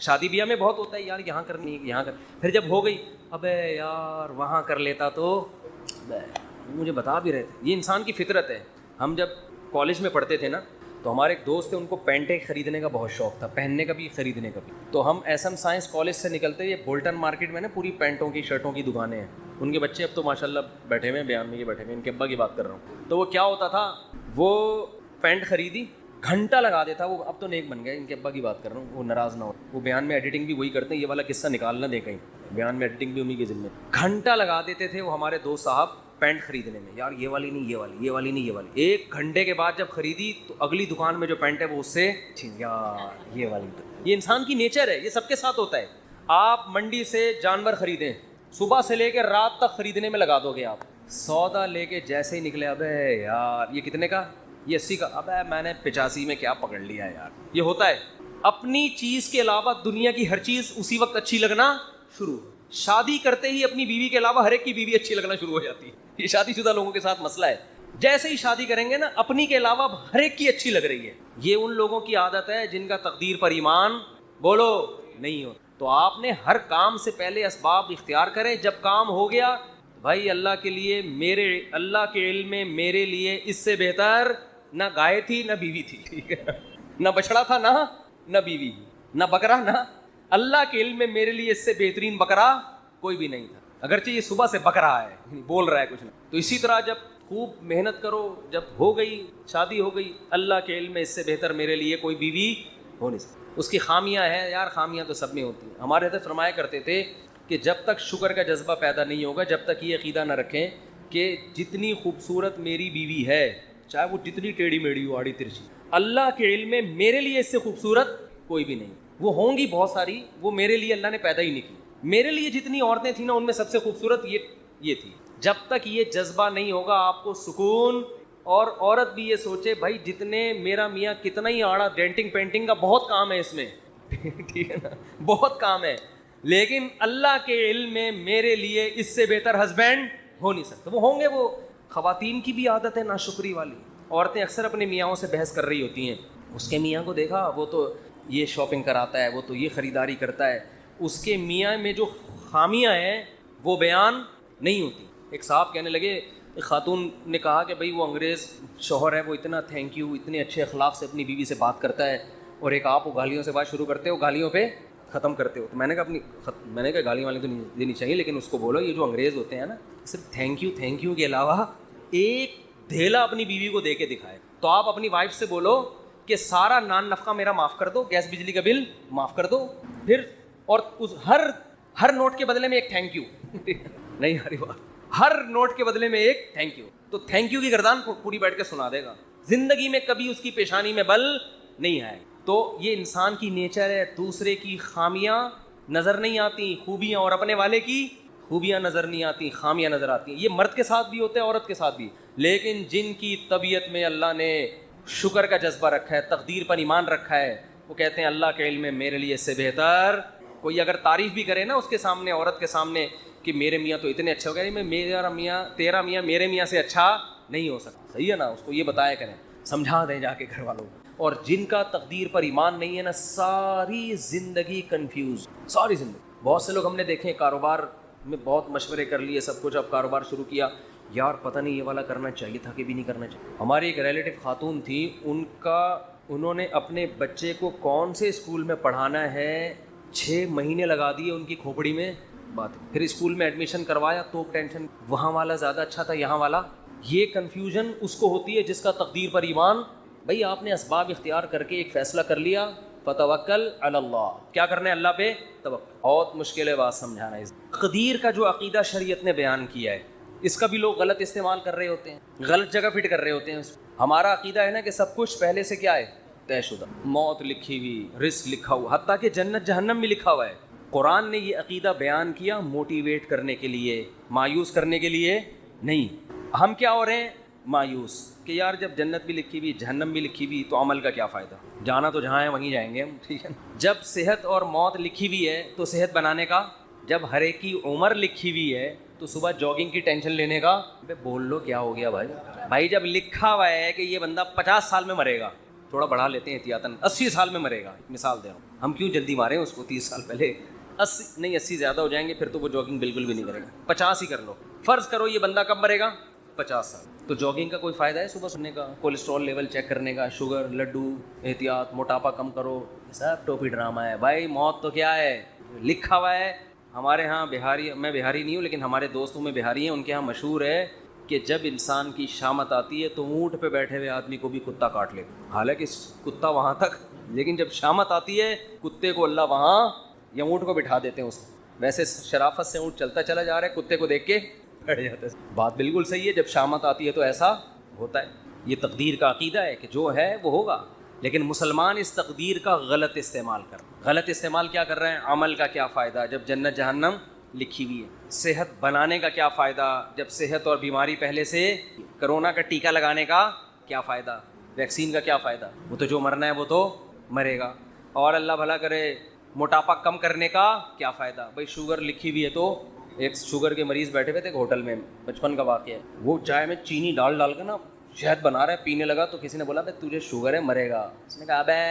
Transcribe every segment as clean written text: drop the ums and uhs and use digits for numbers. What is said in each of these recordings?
شادی بیاہ میں بہت ہوتا ہے یار یہاں کرنی ہے یہاں کر, پھر جب ہو گئی ابے یار وہاں کر لیتا تو مجھے بتا بھی رہے تھے. یہ انسان کی فطرت ہے. ہم جب کالج میں پڑھتے تھے نا تو ہمارے ایک دوست تھے, ان کو پینٹیں خریدنے کا بہت شوق تھا, پہننے کا بھی خریدنے کا بھی. تو ہم ایس ایم سائنس کالج سے نکلتے, یہ بولٹن مارکیٹ میں نا پوری پینٹوں کی شرٹوں کی دکانیں ہیں. ان کے بچے اب تو ماشاء اللہ بیٹھے ہوئے ہیں بیان میں, یہ بیٹھے ہوئے ان کے ابا کی بات کر رہا ہوں. تو وہ کیا ہوتا تھا, وہ پینٹ خریدی, گھنٹہ لگا دیتا. وہ اب تو نیک بن گئے, ان کے ابا کی بات کر رہا ہوں, وہ ناراض نہ ہو. وہ بیان میں ایڈیٹنگ بھی وہی کرتے ہیں, یہ والا قصہ نکالنا دے کہیں, بیان میں ایڈیٹنگ بھی انہیں کے ذمہ. گھنٹہ لگا دیتے تھے وہ ہمارے دوست صاحب پینٹ خریدنے میں, یار یہ والی نہیں, یہ والی, یہ والی نہیں, یہ والی. ایک گھنٹے کے بعد جب خریدی تو اگلی دکان میں جو پینٹ ہے وہ اس سے یار یہ والی. یہ انسان کی نیچر ہے, یہ سب کے ساتھ ہوتا ہے. آپ منڈی سے جانور خریدیں, صبح سے لے کے رات تک خریدنے میں لگا دو گے آپ. سودا لے کے جیسے ہی نکلے, ابے یار یہ کتنے کا, یہ 80 کا, ابے میں نے 85 میں کیا پکڑ لیا یار. یہ ہوتا ہے. اپنی چیز کے علاوہ دنیا کی ہر چیز اسی وقت اچھی لگنا شروع. شادی کرتے ہی اپنی بیوی کے علاوہ ہر ایک کی بیوی اچھی لگنا شروع ہو جاتی ہے. یہ شادی شدہ لوگوں کے ساتھ مسئلہ ہے. جیسے ہی شادی کریں گے نا اپنی کے علاوہ ہر ایک کی اچھی لگ رہی ہے. یہ ان لوگوں کی عادت ہے جن کا تقدیر پر ایمان بولو نہیں ہو. تو آپ نے ہر کام سے پہلے اسباب اختیار کریں. جب کام ہو گیا بھائی اللہ کے لیے, میرے اللہ کے علم میں میرے لیے اس سے بہتر نہ گائے تھی نہ بیوی تھی, ٹھیک ہے, نہ بچڑا تھا نہ بیوی, نہ بکرا, نہ اللہ کے علم میں میرے لیے اس سے بہترین بکرا کوئی بھی نہیں تھا. اگرچہ یہ صبح سے بک رہا ہے, بول رہا ہے کچھ نہیں. تو اسی طرح جب خوب محنت کرو, جب ہو گئی شادی ہو گئی, اللہ کے علم میں اس سے بہتر میرے لیے کوئی بیوی ہو نہیں سکتی. اس کی خامیاں ہیں یار, خامیاں تو سب میں ہوتی ہیں. ہمارے حضرت فرمایا کرتے تھے کہ جب تک شکر کا جذبہ پیدا نہیں ہوگا, جب تک یہ عقیدہ نہ رکھیں کہ جتنی خوبصورت میری بیوی ہے, چاہے وہ جتنی ٹیڑھی میڑھی ہو, آڑی ترچھی, اللہ کے علم میں میرے لیے اس سے خوبصورت کوئی بھی نہیں. وہ ہوں گی بہت ساری, وہ میرے لیے اللہ نے پیدا ہی نہیں کی. میرے لیے جتنی عورتیں تھیں نا ان میں سب سے خوبصورت یہ تھی. جب تک یہ جذبہ نہیں ہوگا آپ کو سکون. اور عورت بھی یہ سوچے بھائی جتنے میرا میاں کتنا ہی آڑا, ڈینٹنگ پینٹنگ کا بہت کام ہے اس میں, ٹھیک ہے نا, بہت کام ہے, لیکن اللہ کے علم میں میرے لیے اس سے بہتر ہسبینڈ ہو نہیں سکتا. وہ ہوں گے. وہ خواتین کی بھی عادت ہے ناشکری والی. عورتیں اکثر اپنے میاں سے بحث کر رہی ہوتی ہیں, اس کے میاں کو دیکھا وہ تو یہ شاپنگ کراتا ہے, وہ تو یہ خریداری کرتا ہے. اس کے میاں میں جو خامیاں ہیں وہ بیان نہیں ہوتی. ایک صاحب کہنے لگے, ایک خاتون نے کہا کہ بھئی وہ انگریز شوہر ہے, وہ اتنا تھینک یو, اتنے اچھے اخلاق سے اپنی بیوی سے بات کرتا ہے, اور ایک آپ وہ گالیوں سے بات شروع کرتے ہو, گالیوں پہ ختم کرتے ہو. تو میں نے کہا گالیاں والی تو نہیں دینی چاہیے, لیکن اس کو بولو یہ جو انگریز ہوتے ہیں نا, صرف تھینک یو کے علاوہ ایک دھیلا اپنی بیوی کو دے کے دکھائے. تو آپ اپنی وائف سے بولو کہ سارا نان نفقہ میرا معاف کر دو, گیس بجلی کا بل معاف کر دو, پھر اور اس ہر نوٹ کے بدلے میں ایک تھینک یو نہیں ہری بات, ہر نوٹ کے بدلے میں ایک تھینک یو. تو تھینک یو کی گردان پوری بیٹھ کے سنا دے گا. زندگی میں کبھی اس کی پیشانی میں بل نہیں آئے. تو یہ انسان کی نیچر ہے. دوسرے کی خامیاں نظر نہیں آتی, خوبیاں, اور اپنے والے کی خوبیاں نظر نہیں آتی, خامیاں نظر آتی ہیں. یہ مرد کے ساتھ بھی ہوتا ہے, عورت کے ساتھ بھی. لیکن جن کی طبیعت میں اللہ نے شکر کا جذبہ رکھا ہے, تقدیر پر ایمان رکھا ہے, وہ کہتے ہیں اللہ کے علم میں میرے لیے اس سے بہتر. کوئی اگر تعریف بھی کرے نا اس کے سامنے, عورت کے سامنے, کہ میرے میاں تو اتنے اچھے ہو گئے, تیرا میاں میرے میاں سے اچھا نہیں ہو سکتا. صحیح ہے نا, اس کو یہ بتایا کریں, سمجھا دیں جا کے گھر والوں کو. اور جن کا تقدیر پر ایمان نہیں ہے نا, ساری زندگی کنفیوز, ساری زندگی. بہت سے لوگ ہم نے دیکھے کاروبار میں بہت مشورے کر لیے سب کچھ, اب کاروبار شروع کیا, یار پتہ نہیں یہ والا کرنا چاہیے تھا کہ بھی نہیں کرنا چاہیے. ہماری ایک ریلیٹو خاتون تھی, انہوں نے اپنے بچے کو کون سے اسکول میں پڑھانا ہے 6 مہینے لگا دیے ان کی کھوپڑی میں بات. پھر اسکول میں ایڈمیشن کروایا تو ٹینشن, وہاں والا زیادہ اچھا تھا یہاں والا. یہ کنفیوژن اس کو ہوتی ہے جس کا تقدیر پر ایمان. بھئی آپ نے اسباب اختیار کر کے ایک فیصلہ کر لیا, فتوکل علی اللہ, کیا کرنا ہے اللہ پہ توکل. بہت مشکل ہے بات سمجھانا. تقدیر کا جو عقیدہ شریعت نے بیان کیا ہے اس کا بھی لوگ غلط استعمال کر رہے ہوتے ہیں, غلط جگہ فٹ کر رہے ہوتے ہیں. ہمارا عقیدہ ہے نا کہ سب کچھ پہلے سے کیا ہے, طے شدہ, موت لکھی ہوئی, رزق لکھا ہوا, حتیٰ کہ جنت جہنم بھی لکھا ہوا ہے. قرآن نے یہ عقیدہ بیان کیا موٹیویٹ کرنے کے لیے, مایوس کرنے کے لیے نہیں. ہم کیا ہو رہے ہیں, مایوس, کہ یار جب جنت بھی لکھی ہوئی, جہنم بھی لکھی ہوئی, تو عمل کا کیا فائدہ, جانا تو جہاں ہے وہیں جائیں گے ہم, ٹھیک ہے. جب صحت اور موت لکھی ہوئی ہے تو صحت بنانے کا, جب ہر ایک کی عمر لکھی ہوئی ہے تو صبح جاگنگ کی ٹینشن لینے کا, بول لو کیا ہو گیا بھائی. جب لکھا ہوا ہے کہ یہ بندہ 50 سال میں مرے گا, تھوڑا بڑھا لیتے ہیں احتیاطاً, 80 سال میں مرے گا, مثال دے رہا ہوں, ہم کیوں جلدی ماریں اس کو 30 سال پہلے, 80 زیادہ ہو جائیں گے پھر تو وہ جاگنگ بالکل بھی نہیں کرے گا, 50 ہی کر لو. فرض کرو یہ بندہ کب مرے گا, 50 سال. تو جاگنگ کا کوئی فائدہ ہے صبح سننے کا, کولیسٹرول لیول چیک کرنے کا, شوگر, لڈو, احتیاط, موٹاپا کم کرو, سب ٹوپی ڈرامہ ہے بھائی. موت تو کیا ہے, لکھا ہوا ہے ہمارے ہاں بہاری, میں بہاری نہیں ہوں لیکن ہمارے دوستوں میں بہاری ہیں, ان کے ہاں مشہور ہے کہ جب انسان کی شامت آتی ہے تو اونٹ پہ بیٹھے ہوئے آدمی کو بھی کتا کاٹ لیتا, حالانکہ کتا وہاں تک, لیکن جب شامت آتی ہے کتے کو اللہ وہاں یا اونٹ کو بٹھا دیتے ہیں اس کو. ویسے شرافت سے اونٹ چلتا چلا جا رہا ہے, کتے کو دیکھ کے بیٹھ جاتا ہے. بات بالکل صحیح ہے, جب شامت آتی ہے تو ایسا ہوتا ہے. یہ تقدیر کا عقیدہ ہے کہ جو ہے وہ ہوگا, لیکن مسلمان اس تقدیر کا غلط استعمال غلط استعمال کیا کر رہے ہیں. عمل کا کیا فائدہ جب جنت جہنم لکھی ہوئی ہے, صحت بنانے کا کیا فائدہ جب صحت اور بیماری پہلے سے, کرونا کا ٹیکہ لگانے کا کیا فائدہ, ویکسین کا کیا فائدہ, وہ تو جو مرنا ہے وہ تو مرے گا. اور اللہ بھلا کرے موٹاپا کم کرنے کا کیا فائدہ, بھائی شوگر لکھی ہوئی ہے تو ایک شوگر کے مریض بیٹھے ہوئے تھے ایک ہوٹل میں, بچپن کا واقعہ ہے, وہ چائے میں چینی ڈال ڈال کے نا شہد بنا رہا ہے, پینے لگا تو کسی نے بولا بھائی تجھے شوگر ہے مرے گا, اس نے کہا ابے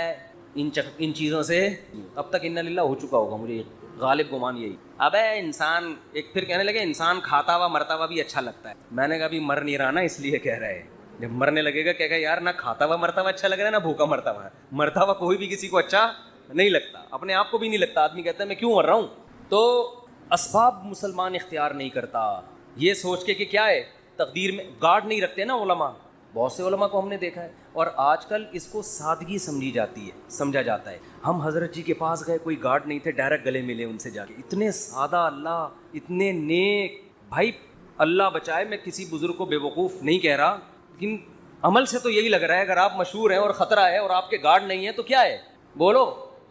ان چیزوں سے, اب تک انا للہ ہو چکا ہوگا مجھے غالب گمان یہی, ابے انسان ایک پھر کہنے لگے انسان کھاتا ہوا مرتا ہوا بھی اچھا لگتا ہے. میں نے کہا ابھی مر نہیں رہا نا اس لیے کہہ رہا ہے, جب مرنے لگے گا کہے گا یار نہ کھاتا ہوا مرتا ہوا اچھا لگ رہا ہے نہ بھوکا مرتا ہوا, مرتا ہوا کوئی بھی کسی کو اچھا نہیں لگتا, اپنے آپ کو بھی نہیں لگتا. آدمی کہتا ہے میں کیوں مر رہا ہوں, تو اسباب مسلمان اختیار نہیں کرتا یہ سوچ کے کہ کیا ہے تقدیر میں, گارڈ نہیں رکھتے نا علماء, بہت سے علماء کو ہم نے دیکھا ہے, اور آج کل اس کو سادگی سمجھا جاتا ہے. ہم حضرت جی کے پاس گئے, کوئی گارڈ نہیں تھے, ڈائریکٹ گلے ملے ان سے جا کے, اتنے سادہ اللہ, اتنے نیک. بھائی اللہ بچائے, میں کسی بزرگ کو بے وقوف نہیں کہہ رہا, لیکن عمل سے تو یہی لگ رہا ہے اگر آپ مشہور ہیں اور خطرہ ہے اور آپ کے گارڈ نہیں ہیں تو کیا ہے, بولو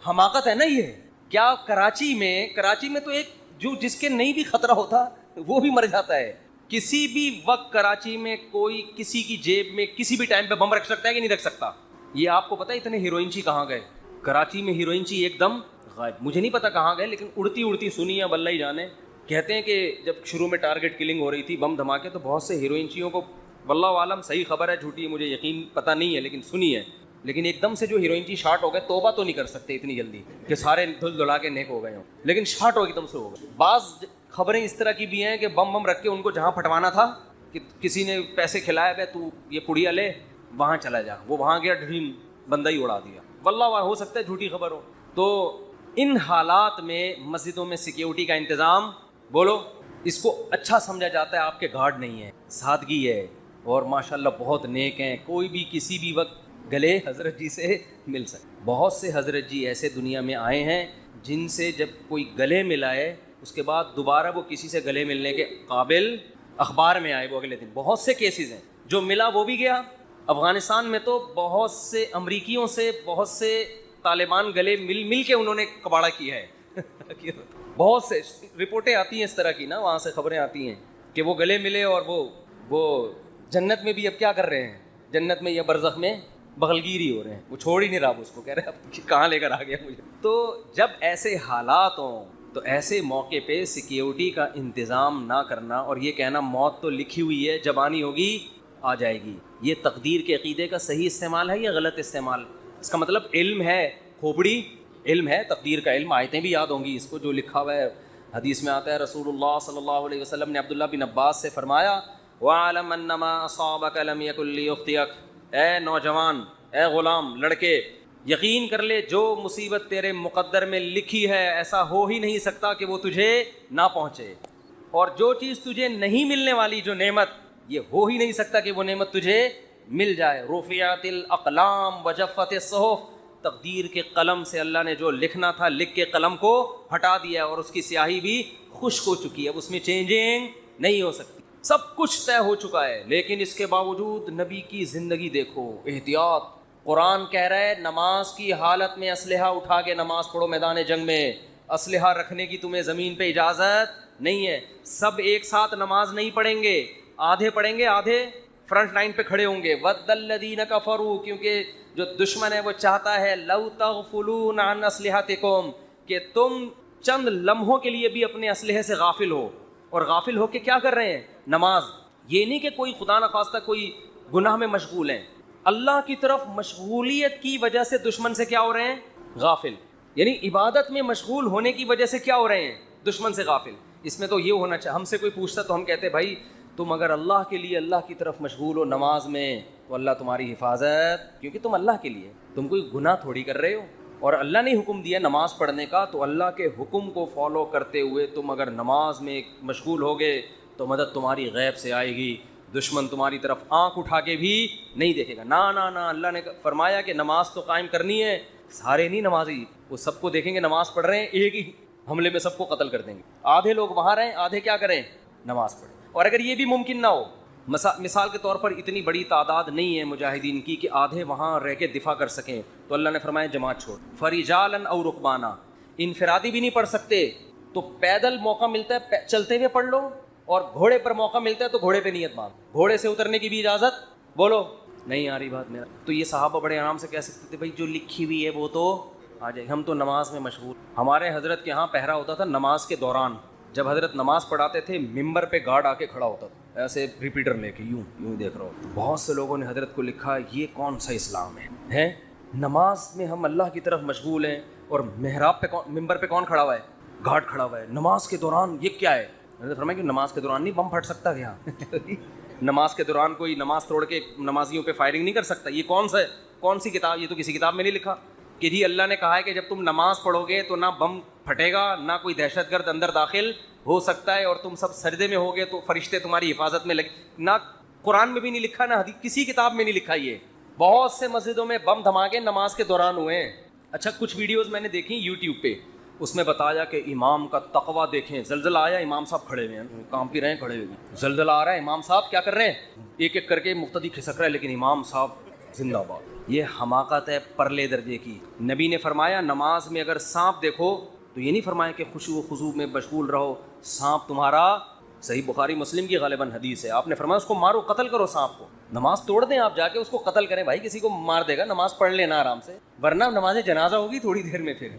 حماقت ہے نا یہ. کیا کراچی میں تو ایک جو جس کے نہیں بھی خطرہ ہوتا وہ بھی مر جاتا ہے. کسی بھی وقت کراچی میں کوئی کسی کی جیب میں کسی بھی ٹائم پہ بم رکھ سکتا ہے کہ نہیں رکھ سکتا. یہ آپ کو پتا ہے اتنے ہیروئن چی کہاں گئے, کراچی میں ہیروئن چی ایک دم غائب, مجھے نہیں پتا کہاں گئے, لیکن اڑتی سنی ہے اللہ ہی جانے. کہتے ہیں کہ جب شروع میں ٹارگٹ کلنگ ہو رہی تھی, بم دھماکے, تو بہت سے ہیروئن چیوں کو, واللہ عالم صحیح خبر ہے جھوٹی مجھے یقین پتہ نہیں ہے لیکن سنی ہے, لیکن ایک دم سے جو ہیروئن چی شارٹ ہو گئے, توبہ تو نہیں کر سکتے اتنی جلدی کہ سارے دھل دھلا کے نیک ہو گئے ہوں, لیکن شارٹ ہو ایک دم سے ہو گئے. بعض خبریں اس طرح کی بھی ہیں کہ بم رکھ کے ان کو جہاں پھٹوانا تھا کہ کسی نے پیسے کھلائے بھائی تو یہ پڑیا لے وہاں چلا جا, وہ وہاں گیا ڈریم بندہ ہی اڑا دیا. واللہ ہو سکتا ہے جھوٹی خبر ہو. تو ان حالات میں مسجدوں میں سیکیورٹی کا انتظام, بولو اس کو اچھا سمجھا جاتا ہے. آپ کے گارڈ نہیں ہے, سادگی ہے, اور ماشاءاللہ بہت نیک ہیں, کوئی بھی کسی بھی وقت گلے حضرت جی سے مل سکے. بہت سے حضرت جی ایسے دنیا میں آئے ہیں جن سے جب کوئی گلے ملائے اس کے بعد دوبارہ وہ کسی سے گلے ملنے کے قابل, اخبار میں آئے وہ اگلے دن. بہت سے کیسز ہیں, جو ملا وہ بھی گیا. افغانستان میں تو بہت سے امریکیوں سے, بہت سے طالبان گلے مل کے انہوں نے کباڑا کیا ہے. بہت سے رپورٹیں آتی ہیں اس طرح کی نا, وہاں سے خبریں آتی ہیں کہ وہ گلے ملے اور وہ جنت میں بھی اب کیا کر رہے ہیں, جنت میں یا برزخ میں بغلگیری ہو رہے ہیں. وہ چھوڑ ہی نہیں رہا اس کو, کہہ رہے اب کہاں لے کر آ گیا مجھے. تو جب ایسے حالات ہوں تو ایسے موقع پہ سیکیورٹی کا انتظام نہ کرنا اور یہ کہنا موت تو لکھی ہوئی ہے, جب آنی ہوگی آ جائے گی, یہ تقدیر کے عقیدے کا صحیح استعمال ہے یا غلط استعمال؟ اس کا مطلب علم ہے, کھوپڑی علم ہے, تقدیر کا علم. آیتیں بھی یاد ہوں گی اس کو, جو لکھا ہوا ہے حدیث میں آتا ہے, رسول اللہ صلی اللہ علیہ وسلم نے عبداللہ بن عباس سے فرمایا, وَعَلَمْ أَنَّمَا أَصَابَكَ لَمْ يَكُنْ لِيُخْطِئَكَ, اے نوجوان, اے غلام, لڑکے, یقین کر لے جو مصیبت تیرے مقدر میں لکھی ہے ایسا ہو ہی نہیں سکتا کہ وہ تجھے نہ پہنچے, اور جو چیز تجھے نہیں ملنے والی, جو نعمت, یہ ہو ہی نہیں سکتا کہ وہ نعمت تجھے مل جائے. رفعت الاقلام وجفت الصحف, تقدیر کے قلم سے اللہ نے جو لکھنا تھا لکھ کے قلم کو ہٹا دیا, اور اس کی سیاہی بھی خشک ہو چکی ہے, اب اس میں چینجنگ نہیں ہو سکتی, سب کچھ طے ہو چکا ہے. لیکن اس کے باوجود نبی کی زندگی دیکھو, احتیاط. قرآن کہہ رہا ہے نماز کی حالت میں اسلحہ اٹھا کے نماز پڑھو میدان جنگ میں, اسلحہ رکھنے کی تمہیں زمین پہ اجازت نہیں ہے. سب ایک ساتھ نماز نہیں پڑھیں گے, آدھے پڑھیں گے, آدھے فرنٹ لائن پہ کھڑے ہوں گے. وَدَّ الَّذِينَ كَفَرُوا, کیونکہ جو دشمن ہے وہ چاہتا ہے لَوْ تَغْفُلُونَ عَنْ أَسْلِحَتِكُمْ, کہ تم چند لمحوں کے لیے بھی اپنے اسلحے سے غافل ہو. اور غافل ہو کے کیا کر رہے ہیں؟ نماز. یہ نہیں کہ کوئی خدا نخواستہ کوئی گناہ میں مشغول ہیں, اللہ کی طرف مشغولیت کی وجہ سے دشمن سے کیا ہو رہے ہیں؟ غافل. یعنی عبادت میں مشغول ہونے کی وجہ سے کیا ہو رہے ہیں؟ دشمن سے غافل. اس میں تو یہ ہونا چاہیے, ہم سے کوئی پوچھتا تو ہم کہتے بھائی تم اگر اللہ کے لیے اللہ کی طرف مشغول ہو نماز میں تو اللہ تمہاری حفاظت, کیونکہ تم اللہ کے لیے, تم کوئی گناہ تھوڑی کر رہے ہو. اور اللہ نے حکم دیا نماز پڑھنے کا, تو اللہ کے حکم کو فالو کرتے ہوئے تم اگر نماز میں مشغول ہوگے تو مدد تمہاری غیب سے آئے گی. دشمن تمہاری طرف آنکھ اٹھا کے بھی نہیں دیکھے گا. نا, اللہ نے فرمایا کہ نماز تو قائم کرنی ہے. سارے نہیں نمازی, وہ سب کو دیکھیں گے نماز پڑھ رہے ہیں, ایک ہی حملے میں سب کو قتل کر دیں گے. آدھے لوگ وہاں رہیں, آدھے کیا کریں؟ نماز پڑھیں. اور اگر یہ بھی ممکن نہ ہو, مثال کے طور پر اتنی بڑی تعداد نہیں ہے مجاہدین کی کہ آدھے وہاں رہ کے دفاع کر سکیں, تو اللہ نے فرمایا جماعت چھوڑ. فرجالاً او رکبانا, انفرادی بھی نہیں پڑھ سکتے تو پیدل موقع ملتا ہے چلتے ہوئے پڑھ لو, اور گھوڑے پر موقع ملتا ہے تو گھوڑے پہ نیت باندھ. گھوڑے سے اترنے کی بھی اجازت, بولو نہیں آ رہی بات میرا. تو یہ صحابہ بڑے آرام سے کہہ سکتے تھے بھائی جو لکھی ہوئی ہے وہ تو آ جائے, ہم تو نماز میں مشغول. ہمارے حضرت کے ہاں پہرا ہوتا تھا نماز کے دوران, جب حضرت نماز پڑھاتے تھے ممبر پہ گارڈ آ کے کھڑا ہوتا تھا ایسے ریپیٹر لے کے, یوں دیکھ رہا ہو. بہت سے لوگوں نے حضرت کو لکھا یہ کون سا اسلام ہے؟ نماز میں ہم اللہ کی طرف مشغول ہیں اور محراب پہ ممبر پہ کون کھڑا ہوا ہے؟ گارڈ کھڑا ہوا ہے. نماز کے دوران یہ کیا ہے؟ حضرت فرمایا کہ نماز کے دوران نہیں بم پھٹ سکتا کیا؟ نماز کے دوران کوئی نماز توڑ کے نمازیوں پہ فائرنگ نہیں کر سکتا. یہ کون سی کتاب؟ یہ تو کسی کتاب میں نہیں لکھا کہ جی اللہ نے کہا ہے کہ جب تم نماز پڑھو گے تو نہ بم پھٹے گا, نہ کوئی دہشت گرد اندر داخل ہو سکتا ہے, اور تم سب سجدے میں ہوگے تو فرشتے تمہاری حفاظت میں لگے. نہ قرآن میں بھی نہیں لکھا, نہ حدیث کسی کتاب میں نہیں لکھا. یہ بہت سے مسجدوں میں بم دھماکے نماز کے دوران ہوئے ہیں. اچھا کچھ ویڈیوز میں نے دیکھی یوٹیوب پہ, اس میں بتایا کہ امام کا تقویٰ دیکھیں, زلزلہ آیا امام صاحب کھڑے ہوئے ہیں, کام پی رہے ہیں کھڑے ہوئے, زلزلہ آ رہا ہے امام صاحب کیا کر رہے ہیں, ایک ایک کر کے مقتدی کھسک رہا ہے, لیکن امام صاحب زندہ باد. یہ حماقت ہے پرلے درجے کی. نبی نے فرمایا نماز میں اگر سانپ دیکھو تو یہ نہیں فرمایا کہ خشوع و خضوع میں مشغول رہو, سانپ تمہارا, صحیح بخاری مسلم کی غالباً حدیث ہے, آپ نے فرمایا اس کو مارو, قتل کرو سانپ کو. نماز توڑ دیں آپ جا کے, اس کو قتل کریں. بھائی کسی کو مار دے گا, نماز پڑھ لینا آرام سے, ورنہ نماز جنازہ ہوگی تھوڑی دیر میں, پھر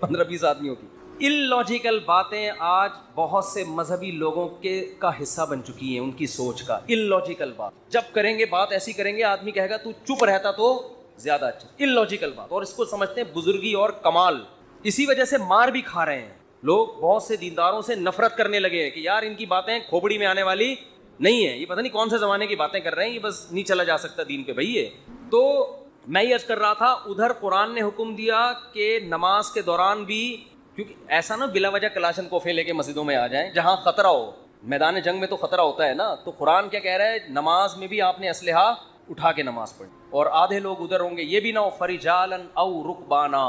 15-20 آدمیوں کی. اللاجیکل باتیں آج بہت سے مذہبی لوگوں کا حصہ بن چکی ہیں, ان کی سوچ کا. اللاجیکل بات جب کریں گے, بات ایسی کریں گے, آدمی کہے گا تو چپ رہتا تو زیادہ اچھا. اللاجیکل بات, اور اس کو سمجھتے ہیں بزرگی اور کمال. اسی وجہ سے مار بھی کھا رہے ہیں لوگ. بہت سے دینداروں سے نفرت کرنے لگے ہیں کہ یار ان کی باتیں کھوپڑی میں آنے والی نہیں ہے, یہ پتہ نہیں کون سے زمانے کی باتیں کر رہے ہیں, یہ بس نہیں چلا جا سکتا دین پہ بھائی یہ. تو میں یہ عرض کر رہا تھا, ادھر قرآن نے حکم دیا کہ نماز کے دوران بھی, کیونکہ ایسا نا بلا وجہ کلاشن کوفے لے کے مسجدوں میں آ جائیں جہاں خطرہ ہو. میدان جنگ میں تو خطرہ ہوتا ہے نا, تو قرآن کیا کہہ رہا ہے, نماز میں بھی آپ نے اسلحہ اٹھا کے نماز پڑھی. اور آدھے لوگ ادھر ہوں گے, یہ بھی نہ ہو فرجالاً او رکبانا,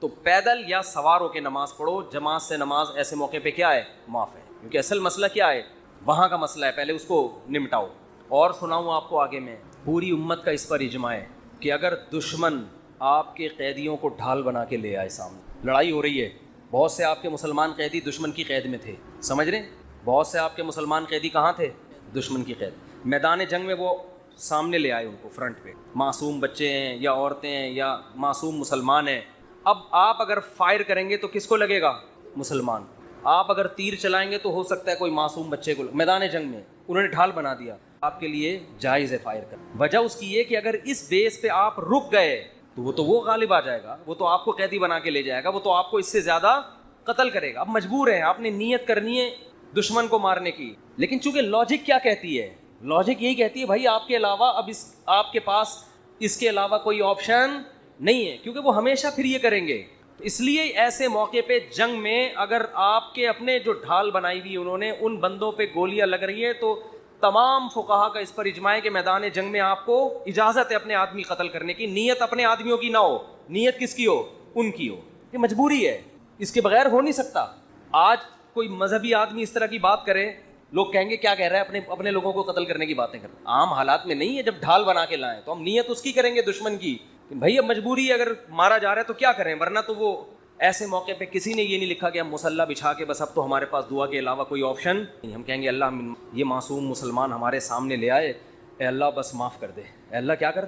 تو پیدل یا سوار ہو کے نماز پڑھو. جماعت سے نماز ایسے موقع پہ کیا ہے, معاف ہے, کیونکہ اصل مسئلہ کیا ہے, وہاں کا مسئلہ ہے, پہلے اس کو نمٹاؤ. اور سناؤں آپ کو آگے میں, پوری امت کا اس پر اجماع ہے کہ اگر دشمن آپ کے قیدیوں کو ڈھال بنا کے لے آئے سامنے, لڑائی ہو رہی ہے, بہت سے آپ کے مسلمان قیدی دشمن کی قید میں تھے, سمجھ رہے ہیں, بہت سے آپ کے مسلمان قیدی کہاں تھے, دشمن کی قید. میدان جنگ میں وہ سامنے لے آئے ان کو فرنٹ پہ, معصوم بچے ہیں یا عورتیں ہیں یا معصوم مسلمان ہیں. اب آپ اگر فائر کریں گے تو کس کو لگے گا, مسلمان. آپ اگر تیر چلائیں گے تو ہو سکتا ہے کوئی معصوم بچے کو. میدان جنگ میں انہوں نے ڈھال بنا دیا, آپ کے لیے جائز ہے فائر کرنا. وجہ اس کی یہ کہ اگر اس بیس پہ آپ رک گئے تو وہ غالب آ جائے گا, وہ تو آپ کو قیدی بنا کے لے جائے گا, وہ تو آپ کو اس سے زیادہ قتل کرے گا. اب مجبور ہیں, آپ نے نیت کرنی ہے دشمن کو مارنے کی, لیکن چونکہ لاجک کیا کہتی ہے, لاجک یہی کہتی ہے بھائی آپ کے علاوہ اب آپ کے پاس اس کے علاوہ کوئی آپشن نہیں ہے, کیونکہ وہ ہمیشہ پھر یہ کریں گے. تو اس لیے ایسے موقع پہ جنگ میں اگر آپ کے اپنے جو ڈھال بنائی ہوئی انہوں نے, ان بندوں پہ گولیاں لگ رہی ہیں, تو تمام فقہا کا اس پر اجماع ہے کہ میدان جنگ میں آپ کو اجازت ہے اپنے آدمی قتل کرنے کی. نیت اپنے آدمیوں کی نہ ہو, نیت کس کی ہو, ان کی ہو. یہ مجبوری ہے, اس کے بغیر ہو نہیں سکتا. آج کوئی مذہبی آدمی اس طرح کی بات کرے, لوگ کہیں گے کیا کہہ رہا ہے, اپنے لوگوں کو قتل کرنے کی باتیں کر رہے ہیں. عام حالات میں نہیں ہے, جب ڈھال بنا کے لائیں تو ہم نیت اس کی کریں گے دشمن کی, کہ بھائی اب مجبوری ہے, اگر مارا جا رہا ہے تو کیا کریں, ورنہ تو وہ ایسے موقع پہ کسی نے یہ نہیں لکھا کہ ہم مسلح بچھا کے بس اب تو ہمارے پاس دعا کے علاوہ کوئی آپشن نہیں. ہم کہیں گے اللہ یہ معصوم مسلمان ہمارے سامنے لے آئے, اے اللہ بس معاف کر دے, اے اللہ کیا کر,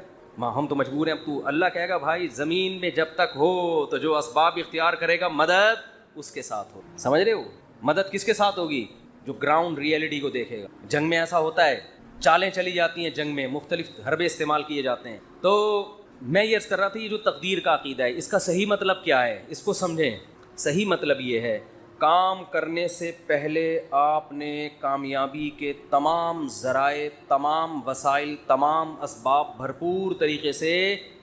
ہم تو مجبور ہیں اب تو. اللہ کہے گا بھائی زمین میں جب تک ہو تو جو اسباب اختیار کرے گا مدد اس کے ساتھ ہو. سمجھ رہے ہو, مدد کس کے ساتھ ہوگی, جو گراؤنڈ ریئلٹی کو دیکھے گا. جنگ میں ایسا ہوتا ہے, چالیں چلی جاتی ہیں جنگ میں, مختلف حربے استعمال کیے جاتے ہیں. تو میں یہ عرض کر رہا تھا, یہ جو تقدیر کا عقیدہ ہے اس کا صحیح مطلب کیا ہے, اس کو سمجھیں. صحیح مطلب یہ ہے, کام کرنے سے پہلے آپ نے کامیابی کے تمام ذرائع, تمام وسائل, تمام اسباب بھرپور طریقے سے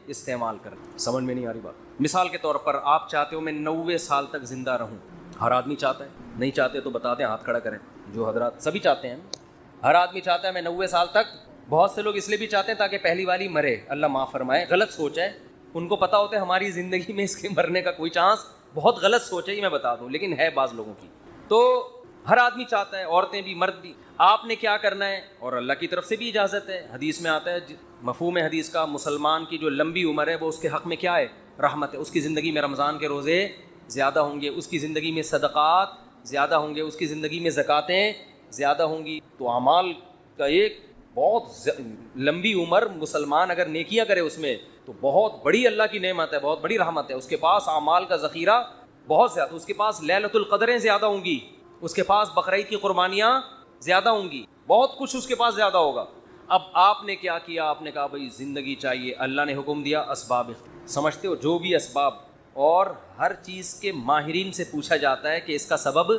استعمال کریں. سمجھ میں نہیں آ رہی بات؟ مثال کے طور پر آپ چاہتے ہو میں 90 سال تک زندہ رہوں, ہر آدمی چاہتا ہے, نہیں چاہتے تو بتا دیں, ہاتھ کھڑا کریں. جو حضرات سبھی چاہتے ہیں, ہر آدمی چاہتا ہے میں 90 سال تک. بہت سے لوگ اس لیے بھی چاہتے ہیں تاکہ پہلی والی مرے, اللہ معاف فرمائے, غلط سوچ ہے. ان کو پتہ ہوتا ہے ہماری زندگی میں اس کے مرنے کا کوئی چانس, بہت غلط سوچ ہے یہ میں بتا دوں, لیکن ہے بعض لوگوں کی. تو ہر آدمی چاہتا ہے, عورتیں بھی مرد بھی. آپ نے کیا کرنا ہے, اور اللہ کی طرف سے بھی اجازت ہے, حدیث میں آتا ہے, مفہوم حدیث کا, مسلمان کی جو لمبی عمر ہے وہ اس کے حق میں کیا ہے, رحمت ہے. اس کی زندگی میں رمضان کے روزے زیادہ ہوں گے, اس کی زندگی میں صدقات زیادہ ہوں گے, اس کی زندگی میں زکاتیں زیادہ ہوں گی. تو اعمال کا ایک بہت لمبی عمر مسلمان اگر نیکیاں کرے اس میں تو بہت بڑی اللہ کی نعمت ہے, بہت بڑی رحمت ہے. اس کے پاس اعمال کا ذخیرہ بہت زیادہ, اس کے پاس لیلۃ القدریں زیادہ ہوں گی, اس کے پاس بقرعید کی قربانیاں زیادہ ہوں گی, بہت کچھ اس کے پاس زیادہ ہوگا. اب آپ نے کیا کیا, آپ نے کہا بھائی زندگی چاہیے, اللہ نے حکم دیا اسباب. سمجھتے ہو جو بھی اسباب, اور ہر چیز کے ماہرین سے پوچھا جاتا ہے کہ اس کا سبب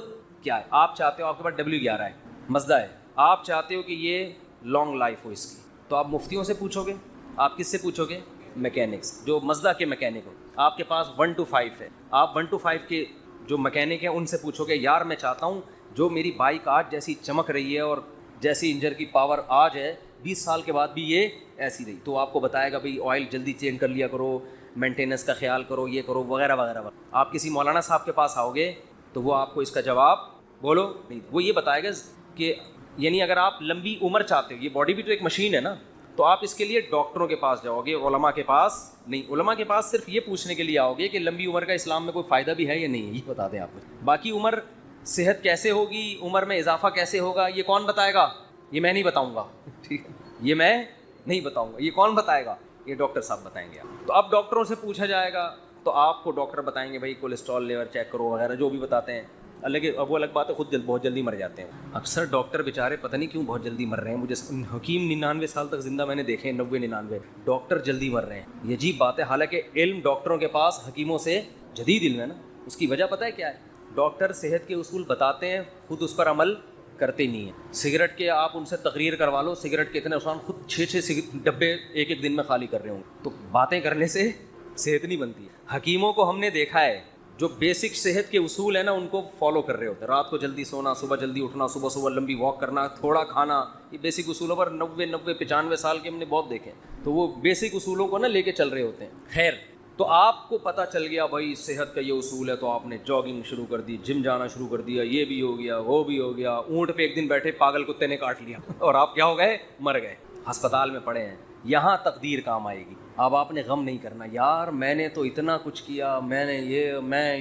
کیا ہے. آپ چاہتے ہو آپ کے پاس W11 ہے, مزدہ ہے, آپ چاہتے ہو کہ یہ لانگ لائف ہو اس کی, تو آپ مفتیوں سے پوچھو گے. آپ کس سے پوچھو گے؟ میکینکس, جو مزدہ کے میکینک ہو. آپ کے پاس 1 to 5 ہے, آپ 1 to 5 کے جو میکینک ہیں ان سے پوچھو گے, یار میں چاہتا ہوں جو میری بائک آج جیسی چمک رہی ہے اور جیسی انجن کی پاور آج ہے 20 سال کے بعد بھی یہ ایسی رہی. تو آپ کو بتائے گا بھئی آئل جلدی چینج کر لیا کرو, مینٹیننس کا خیال کرو, یہ کرو وغیرہ وغیرہ. آپ کسی مولانا صاحب کے پاس آؤ گے تو وہ آپ کو اس کا جواب بولو نہیں, وہ یہ بتائے گا کہ یعنی اگر آپ لمبی عمر چاہتے ہو, یہ باڈی بھی تو ایک مشین ہے نا, تو آپ اس کے لیے ڈاکٹروں کے پاس جاؤ گے, علماء کے پاس نہیں. علماء کے پاس صرف یہ پوچھنے کے لیے آؤ گے کہ لمبی عمر کا اسلام میں کوئی فائدہ بھی ہے یا نہیں ہے, یہ بتا دیں آپ کو. باقی عمر, صحت کیسے ہوگی, عمر میں اضافہ کیسے ہوگا, یہ کون بتائے گا؟ یہ میں نہیں بتاؤں گا, ٹھیک ہے, یہ میں نہیں بتاؤں گا. یہ کون بتائے گا؟ یہ ڈاکٹر صاحب بتائیں گے. تو اب ڈاکٹروں سے پوچھا جائے گا تو آپ کو ڈاکٹر بتائیں گے بھائی کولیسٹرول لیول چیک کرو وغیرہ, جو بھی بتاتے ہیں. اب وہ الگ بات ہے, خود بہت جلدی مر جاتے ہیں. اکثر ڈاکٹر بیچارے پتہ نہیں کیوں بہت جلدی مر رہے ہیں. مجھے حکیم 99 سال تک زندہ میں نے دیکھے ہیں, 90-99, ڈاکٹر جلدی مر رہے ہیں. یہ عجیب بات ہے, حالانکہ علم ڈاکٹروں کے پاس حکیموں سے جدید علم ہے نا. اس کی وجہ پتہ ہے کیا ہے؟ ڈاکٹر صحت کے اصول بتاتے ہیں, خود اس پر عمل کرتے نہیں ہیں. سگریٹ کے آپ ان سے تقریر کروا لو, سگریٹ کے اتنے نقصان, خود 6 ڈبے ایک دن میں خالی کر رہے ہوں. تو باتیں کرنے سے صحت نہیں بنتی. حکیموں کو ہم نے دیکھا ہے جو بیسک صحت کے اصول ہیں نا ان کو فالو کر رہے ہوتے ہیں. رات کو جلدی سونا, صبح جلدی اٹھنا, صبح لمبی واک کرنا, تھوڑا کھانا, یہ بیسک اصولوں پر 90-95 سال کے ہم نے بہت دیکھے. تو وہ بیسک اصولوں کو نا لے کے چل رہے ہوتے ہیں. خیر, تو آپ کو پتہ چل گیا بھائی صحت کا یہ اصول ہے, تو آپ نے جاگنگ شروع کر دی, جم جانا شروع کر دیا, یہ بھی ہو گیا, وہ بھی ہو گیا. اونٹ پہ ایک دن بیٹھے, پاگل کتے نے کاٹ لیا اور آپ کیا ہو گئے, مر گئے, ہسپتال میں پڑے ہیں. یہاں تقدیر کام آئے گی. اب آپ نے غم نہیں کرنا, یار میں نے تو اتنا کچھ کیا, میں نے یہ, میں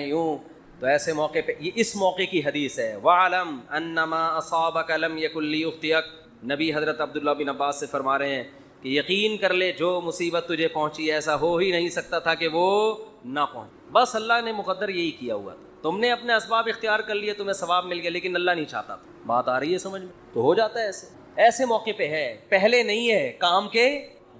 یوں. تو ایسے موقع پہ, یہ اس موقع کی حدیث ہے, وَعْلَمْ أَنَّمَا أَصَابَكَ لَمْ يَكُنْ لِيُخْطِئَكَ. نبی حضرت عبداللہ بن عباس سے فرما رہے ہیں کہ یقین کر لے جو مصیبت تجھے پہنچی ایسا ہو ہی نہیں سکتا تھا کہ وہ نہ پہنچے, بس اللہ نے مقدر یہی کیا ہوا تھا. تم نے اپنے اسباب اختیار کر لیے, تمہیں ثواب مل گیا, لیکن اللہ نہیں چاہتا تھا. بات آ رہی ہے سمجھ میں؟ تو ہو جاتا ہے ایسے موقع پہ ہے, پہلے نہیں ہے, کام کے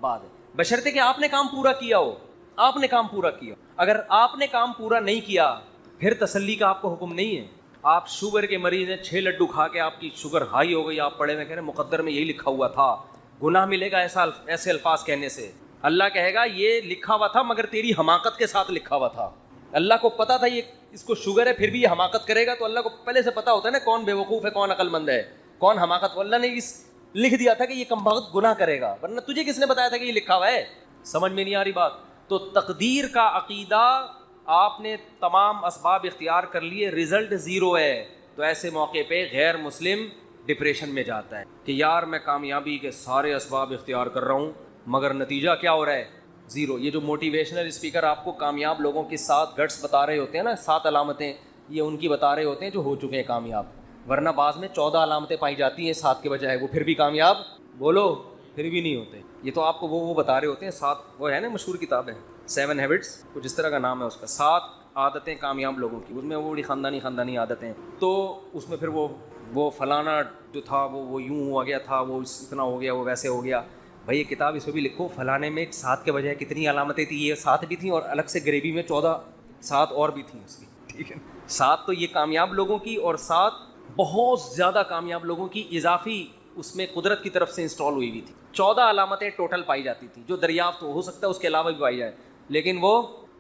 بعد ہے, بشرطے کہ آپ نے کام پورا کیا ہو. آپ نے کام پورا کیا, اگر آپ نے کام پورا نہیں کیا پھر تسلی کا آپ کو حکم نہیں ہے. آپ شوگر کے مریض ہیں, 6 لڈو کھا کے آپ کی شوگر ہائی ہو گئی, آپ پڑھے میں کہہ رہے ہیں مقدر میں یہی لکھا ہوا تھا, گناہ ملے گا ایسے الفاظ کہنے سے. اللہ کہے گا یہ لکھا ہوا تھا مگر تیری حماقت کے ساتھ لکھا ہوا تھا. اللہ کو پتا تھا یہ اس کو شوگر ہے, پھر بھی یہ حماقت کرے گا. تو اللہ کو پہلے سے پتا ہوتا ہے نا کون بے وقوف ہے, کون عقل مند ہے, کون حماقت. اللہ نے اس لکھ دیا تھا کہ یہ کمبخت گناہ کرے گا, ورنہ تجھے کس نے بتایا تھا کہ یہ لکھا ہوا ہے؟ سمجھ میں نہیں آ رہی بات؟ تو تقدیر کا عقیدہ, آپ نے تمام اسباب اختیار کر لیے, رزلٹ 0 ہے. تو ایسے موقع پہ غیر مسلم ڈپریشن میں جاتا ہے کہ یار میں کامیابی کے سارے اسباب اختیار کر رہا ہوں مگر نتیجہ کیا ہو رہا ہے, 0. یہ جو موٹیویشنل اسپیکر آپ کو کامیاب لوگوں کی 7 گٹس بتا رہے ہوتے ہیں نا, 7 علامتیں, یہ ان کی بتا رہے ہوتے ہیں جو ہو چکے ہیں کامیاب. ورنہ بعض میں 14 علامتیں پائی جاتی ہیں 7 کے بجائے, وہ پھر بھی کامیاب, بولو, پھر بھی نہیں ہوتے. یہ تو آپ کو وہ بتا رہے ہوتے ہیں 7, وہ ہے نا مشہور کتاب ہے 7 ہیبٹس, کچھ اس طرح کا نام ہے اس کا, 7 عادتیں کامیاب لوگوں کی. اس میں وہ بڑی خاندانی عادتیں, تو اس میں پھر وہ وہ فلانا جو تھا وہ یوں ہوا گیا تھا، وہ اتنا ہو گیا، وہ ویسے ہو گیا. بھائی یہ کتاب اس میں بھی لکھو فلانے میں 7 کے بجائے کتنی علامتیں تھیں، یہ 7 بھی تھیں اور الگ سے گریوی میں 14 7 اور بھی تھیں اس کی. ٹھیک ہے، 7 تو یہ کامیاب لوگوں کی اور 7 بہت زیادہ کامیاب لوگوں کی اضافی اس میں قدرت کی طرف سے انسٹال ہوئی ہوئی تھی. 14 علامتیں ٹوٹل پائی جاتی تھیں جو دریافت ہو سکتا ہے اس کے علاوہ بھی پائی جائے، لیکن وہ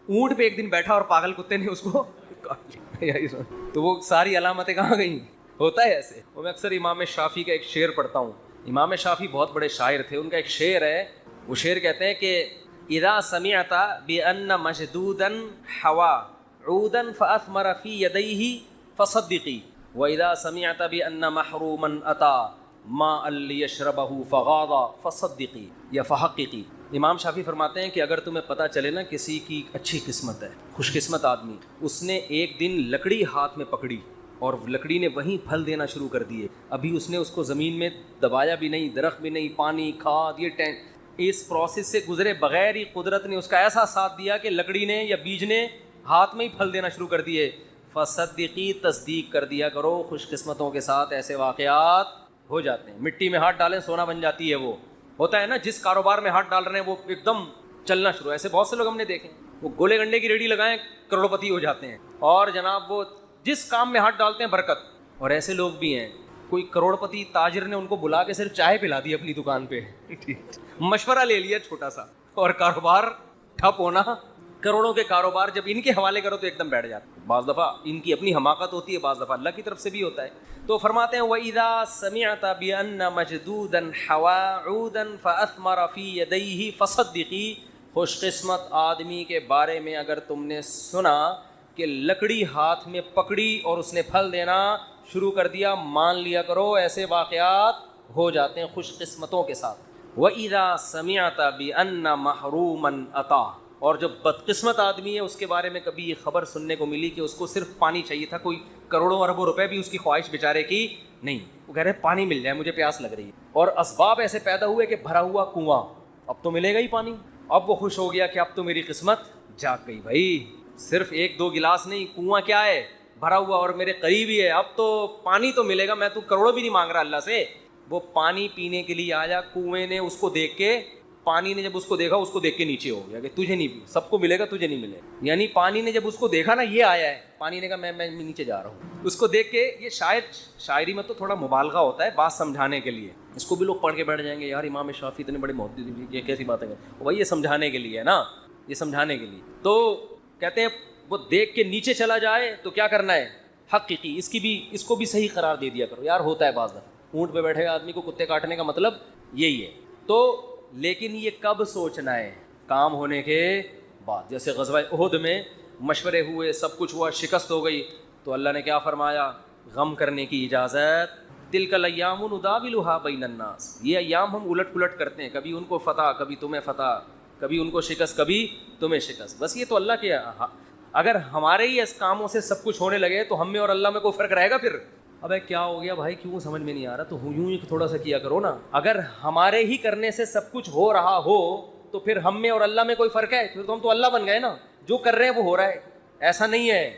اونٹ پہ ایک دن بیٹھا اور پاگل کتے نے اس کو تو وہ ساری علامتیں کہاں گئیں. ہوتا ہے ایسے. وہ میں اکثر امام شافعی کا ایک شعر پڑھتا ہوں. امام شافعی بہت بڑے شاعر تھے. ان کا ایک شعر ہے، وہ شعر کہتے ہیں کہ اذا سمعت بان مشدودا حوا عودا فاثمر في يديه فصدقي واذا سمعت بان محروما اتى ماء ليشربه فغاض فصدقي یا فحققي. امام شافعی فرماتے ہیں کہ اگر تمہیں پتہ چلے نا کسی کی اچھی قسمت ہے، خوش قسمت آدمی، اس نے ایک دن لکڑی ہاتھ میں پکڑی اور لکڑی نے وہیں پھل دینا شروع کر دیے، ابھی اس نے اس کو زمین میں دبایا بھی نہیں، درخت بھی نہیں، پانی کھاد یہ اس پروسیس سے گزرے بغیر ہی قدرت نے اس کا ایسا ساتھ دیا کہ لکڑی نے یا بیج نے ہاتھ میں ہی پھل دینا شروع کر دیے. فصدقی، تصدیق کر دیا کرو، خوش قسمتوں کے ساتھ ایسے واقعات ہو جاتے ہیں. مٹی میں ہاتھ ڈالیں سونا بن جاتی ہے. وہ ہوتا ہے نا، جس کاروبار میں ہاتھ ڈال رہے ہیں وہ ایک دم چلنا شروع. ایسے بہت سے لوگ ہم نے دیکھے، وہ گولے گنڈے کی ریڑھی لگائیں کروڑ پتی ہو جاتے ہیں، اور جناب وہ جس کام میں ہاتھ ڈالتے ہیں برکت. اور ایسے لوگ بھی ہیں، کوئی کروڑ پتی تاجر نے ان کو بلا کے صرف چائے پلا دی اپنی دکان پہ، مشورہ لے لیا چھوٹا سا، اور کاروبار ٹھپ ہونا. کروڑوں کے کاروبار جب ان کے حوالے کرو تو ایک دم بیٹھ جاتے. بعض دفعہ ان کی اپنی حماقت ہوتی ہے، بعض دفعہ اللہ کی طرف سے بھی ہوتا ہے. تو فرماتے ہیں وَإِذَا سَمِعْتَ بِأَنَّ مَجْدُودًا حَوَا عُودًا فَأَثْمَرَ فِي يَدَيْهِ فَصَدِّقِي. خوش قسمت آدمی کے بارے میں اگر تم نے سنا کہ لکڑی ہاتھ میں پکڑی اور اس نے پھل دینا شروع کر دیا، مان لیا کرو ایسے واقعات ہو جاتے ہیں خوش قسمتوں کے ساتھ. وَإِذَا سَمِعْتَ بِأَنَّ مَحْرُومًا أَتَى. اور جو بدقسمت آدمی ہے اس کے بارے میں کبھی یہ خبر سننے کو ملی کہ اس کو صرف پانی چاہیے تھا، کوئی کروڑوں اربوں روپے بھی اس کی خواہش بیچارے کی نہیں، وہ کہہ رہے پانی مل جائے مجھے پیاس لگ رہی ہے، اور اسباب ایسے پیدا ہوئے کہ بھرا ہوا کنواں، اب تو ملے گا ہی پانی. اب وہ خوش ہو گیا کہ اب تو میری قسمت جاگ گئی. بھائی صرف 1-2 گلاس نہیں، کنواں کیا ہے بھرا ہوا اور میرے قریب ہی ہے، اب تو پانی تو ملے گا، میں تو کروڑوں بھی نہیں مانگ رہا اللہ سے. وہ پانی پینے کے لیے آیا، کنویں نے اس کو دیکھ کے، پانی نے جب اس کو دیکھا اس کو دیکھ کے نیچے ہو گیا کہ تجھے نہیں، سب کو ملے گا تجھے نہیں ملے. یعنی پانی نے جب اس کو دیکھا نا یہ آیا ہے، پانی نے کہا میں نیچے جا رہا ہوں. اس کو دیکھ کے یہ شاعری میں تو تھوڑا مبالغہ ہوتا ہے بات سمجھانے کے لیے، اس کو بھی لوگ پڑھ کے بیٹھ جائیں گے یار امام شافعی اتنے بڑے محدث، یہ کیسی باتیں کریں. بھائی یہ سمجھانے کے لیے ہے نا، یہ سمجھانے کے لیے. تو کہتے ہیں وہ دیکھ کے نیچے چلا جائے تو کیا کرنا ہے، حقیقی اس کو بھی صحیح قرار دے دیا کرو. یار ہوتا ہے بعض دفعہ اونٹ پہ بیٹھے آدمی کو کتے کاٹنے کا مطلب یہی ہے. تو لیکن یہ کب سوچنا ہے، کام ہونے کے بعد. جیسے غزوہ احد میں مشورے ہوئے، سب کچھ ہوا، شکست ہو گئی، تو اللہ نے کیا فرمایا، غم کرنے کی اجازت. تلک الایام نداولها بین الناس. یہ ایام ہم الٹ پلٹ کرتے ہیں، کبھی ان کو فتح، کبھی تمہیں فتح، کبھی ان کو شکست، کبھی تمہیں شکست. بس یہ تو اللہ کے، اگر ہمارے ہی اس کاموں سے سب کچھ ہونے لگے تو ہم میں اور اللہ میں کوئی فرق رہے گا پھر؟ ابے کیا ہو گیا بھائی، کیوں سمجھ میں نہیں آ رہا، تو یوں ہی تھوڑا سا کیا کرو نا. اگر ہمارے ہی کرنے سے سب کچھ ہو رہا ہو تو پھر ہم میں اور اللہ میں کوئی فرق ہے؟ پھر تو ہم تو اللہ بن گئے نا، جو کر رہے ہیں وہ ہو رہا ہے. ایسا نہیں ہے